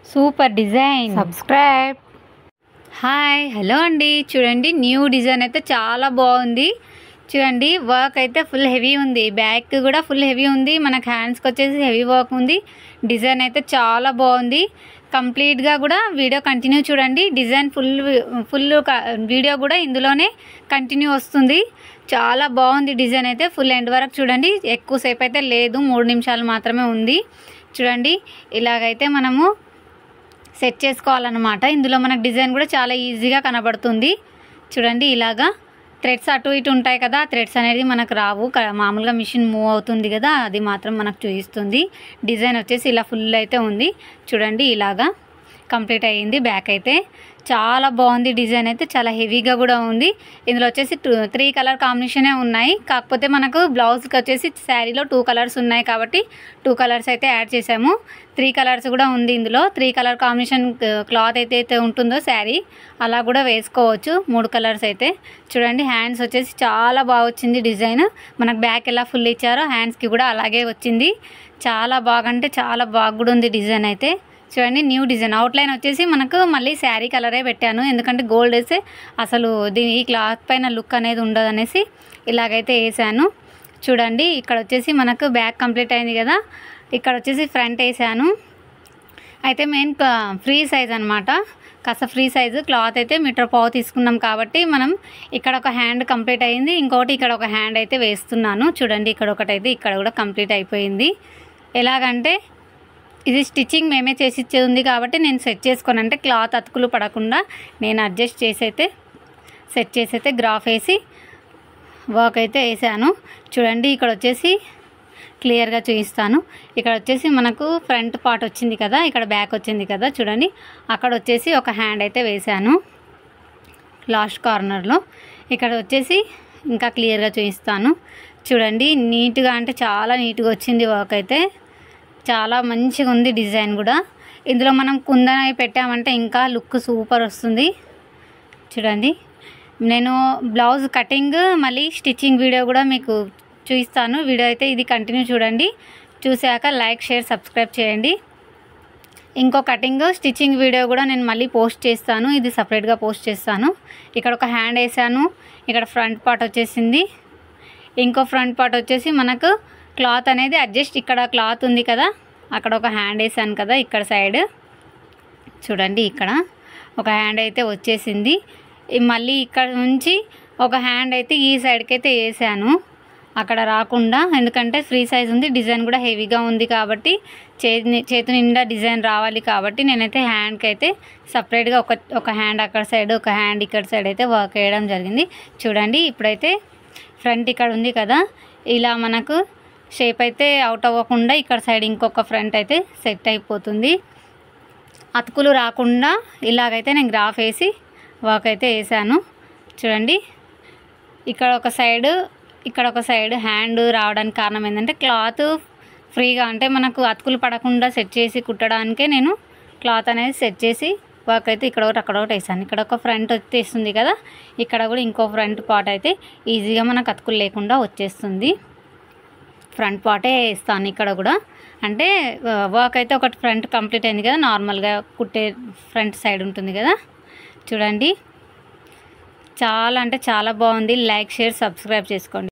Super design. Subscribe. Hi hello అండి, చూడండి new design అయితే చాలా బాగుంది. చూడండి వర్క్ అయితే ఫుల్ హెవీ ఉంది, బ్యాక్ కూడా ఫుల్ హెవీ ఉంది, మనకు హ్యాండ్స్కి వచ్చేసి హెవీ వర్క్ ఉంది. డిజైన్ అయితే చాలా బాగుంది. కంప్లీట్గా కూడా వీడియో కంటిన్యూ చూడండి. డిజైన్ ఫుల్ వీడియో కూడా ఇందులోనే కంటిన్యూ వస్తుంది. చాలా బాగుంది డిజైన్ అయితే. ఫుల్ ఎండ్ వరకు చూడండి. ఎక్కువసేపు అయితే లేదు, 3 నిమిషాలు మాత్రమే ఉంది. చూడండి ఇలాగైతే మనము సెట్ చేసుకోవాలన్నమాట. ఇందులో మనకు డిజైన్ కూడా చాలా ఈజీగా కనబడుతుంది. చూడండి ఇలాగా థ్రెడ్స్ అటు ఇటు ఉంటాయి కదా, థ్రెడ్స్ అనేది మనకు రావు. మామూలుగా మిషన్ మూవ్ అవుతుంది కదా, అది మాత్రం మనకు చూపిస్తుంది. డిజైన్ వచ్చేసి ఇలా ఫుల్ అయితే ఉంది. చూడండి ఇలాగా కంప్లీట్ అయ్యింది. బ్యాక్ అయితే చాలా బాగుంది. డిజైన్ అయితే చాలా హెవీగా కూడా ఉంది. ఇందులో వచ్చేసి 3 కలర్ కాంబినేషనే ఉన్నాయి. కాకపోతే మనకు బ్లౌజ్కి వచ్చేసి శారీలో 2 కలర్స్ ఉన్నాయి కాబట్టి 2 కలర్స్ అయితే యాడ్ చేసాము. 3 కలర్స్ కూడా ఉంది ఇందులో. 3 కలర్ కాంబినేషన్ క్లాత్ అయితే ఉంటుందో శారీ అలా కూడా వేసుకోవచ్చు. 3 కలర్స్ అయితే. చూడండి హ్యాండ్స్ వచ్చేసి చాలా బాగా వచ్చింది డిజైన్. మనకు బ్యాక్ ఎలా ఫుల్ ఇచ్చారో హ్యాండ్స్కి కూడా అలాగే వచ్చింది. చాలా బాగా అంటే చాలా బాగా కూడా ఉంది డిజైన్ అయితే. చూడండి న్యూ డిజైన్. అవుట్లైన్ వచ్చేసి మనకు మళ్ళీ శారీ కలరే పెట్టాను, ఎందుకంటే గోల్డ్ వేస్తే అసలు ఈ క్లాత్ పైన లుక్ అనేది ఉండదు అనేసి ఇలాగైతే వేసాను. చూడండి ఇక్కడ వచ్చేసి మనకు బ్యాక్ కంప్లీట్ అయింది కదా, ఇక్కడ వచ్చేసి ఫ్రంట్ వేసాను. అయితే మెయిన్ ఫ్రీ సైజ్ అనమాట, కాస్త ఫ్రీ సైజు క్లాత్ అయితే 1.5 మీటర్ తీసుకున్నాం కాబట్టి మనం ఇక్కడ ఒక హ్యాండ్ కంప్లీట్ అయింది, ఇంకోటి ఇక్కడ ఒక హ్యాండ్ అయితే వేస్తున్నాను. చూడండి ఇక్కడ ఒకటైతే ఇక్కడ కూడా కంప్లీట్ అయిపోయింది. ఎలాగంటే ఇది స్టిచ్చింగ్ మేమే చేసి ఇచ్చేది ఉంది కాబట్టి నేను సెట్ చేసుకోను, అంటే క్లాత్ అతుకులు పడకుండా నేను అడ్జస్ట్ చేసి అయితే సెట్ చేసి అయితే గ్రాఫ్ వేసి వర్క్ అయితే వేసాను. చూడండి ఇక్కడ వచ్చేసి క్లియర్గా చూపిస్తాను. ఇక్కడ వచ్చేసి మనకు ఫ్రంట్ పార్ట్ వచ్చింది కదా, ఇక్కడ బ్యాక్ వచ్చింది కదా, చూడండి అక్కడ వచ్చేసి ఒక హ్యాండ్ అయితే వేసాను లాస్ట్ కార్నర్లో. ఇక్కడ వచ్చేసి ఇంకా క్లియర్గా చూపిస్తాను. చూడండి నీట్గా అంటే చాలా నీట్గా వచ్చింది వర్క్ అయితే. చాలా మంచిగా ఉంది డిజైన్ కూడా. ఇందులో మనం కుందన పెట్టామంటే ఇంకా లుక్ సూపర్ వస్తుంది. చూడండి నేను బ్లౌజ్ కటింగ్ మళ్ళీ స్టిచ్చింగ్ వీడియో కూడా మీకు చూపిస్తాను. వీడియో అయితే ఇది కంటిన్యూ చూడండి. చూసాక లైక్ షేర్ సబ్స్క్రైబ్ చేయండి. ఇంకో కటింగ్ స్టిచ్చింగ్ వీడియో కూడా నేను మళ్ళీ పోస్ట్ చేస్తాను, ఇది సపరేట్గా పోస్ట్ చేస్తాను. ఇక్కడ ఒక హ్యాండ్ వేసాను, ఇక్కడ ఫ్రంట్ పార్ట్ వచ్చేసింది. ఇంకో ఫ్రంట్ పార్ట్ వచ్చేసి మనకు క్లాత్ అనేది అడ్జస్ట్, ఇక్కడ క్లాత్ ఉంది కదా, అక్కడ ఒక హ్యాండ్ వేసాను కదా ఇక్కడ సైడ్. చూడండి ఇక్కడ ఒక హ్యాండ్ అయితే వచ్చేసింది. మళ్ళీ ఇక్కడ నుంచి ఒక హ్యాండ్ అయితే ఈ సైడ్కి అయితే వేసాను, అక్కడ రాకుండా, ఎందుకంటే ఫ్రీ సైజ్ ఉంది, డిజైన్ కూడా హెవీగా ఉంది కాబట్టి చేతి నిండా డిజైన్ రావాలి కాబట్టి నేనైతే హ్యాండ్కి అయితే సపరేట్గా ఒక హ్యాండ్ అక్కడ సైడ్, ఒక హ్యాండ్ ఇక్కడ సైడ్ అయితే వర్క్ వేయడం జరిగింది. చూడండి ఇప్పుడైతే ఫ్రంట్ ఇక్కడ ఉంది కదా, ఇలా మనకు షేప్ అయితే అవుట్ అవ్వకుండా ఇక్కడ సైడ్ ఇంకొక ఫ్రంట్ అయితే సెట్ అయిపోతుంది. అతుకులు రాకుండా ఇలాగైతే నేను గ్రాఫ్ వేసి వర్క్ అయితే వేసాను. చూడండి ఇక్కడ ఒక సైడ్, ఇక్కడ ఒక సైడ్ హ్యాండ్ రావడానికి కారణం ఏంటంటే క్లాత్ ఫ్రీగా, అంటే మనకు అతుకులు పడకుండా సెట్ చేసి కుట్టడానికే నేను క్లాత్ అనేది సెట్ చేసి వర్క్ అయితే ఇక్కడ ఒకటి అక్కడ ఒకటి వేసాను. ఇక్కడ ఒక ఫ్రంట్ వచ్చేస్తుంది కదా, ఇక్కడ కూడా ఇంకో ఫ్రంట్ పార్ట్ అయితే ఈజీగా మనకు అతుకులు లేకుండా వచ్చేస్తుంది. ఫ్రంట్ పార్టే వేస్తాను ఇక్కడ కూడా, అంటే వర్క్ అయితే ఒకటి ఫ్రంట్ కంప్లీట్ అయింది కదా, నార్మల్గా కుట్టే ఫ్రంట్ సైడ్ ఉంటుంది కదా. చూడండి చాలా అంటే చాలా బాగుంది. లైక్ షేర్ సబ్స్క్రైబ్ చేసుకోండి.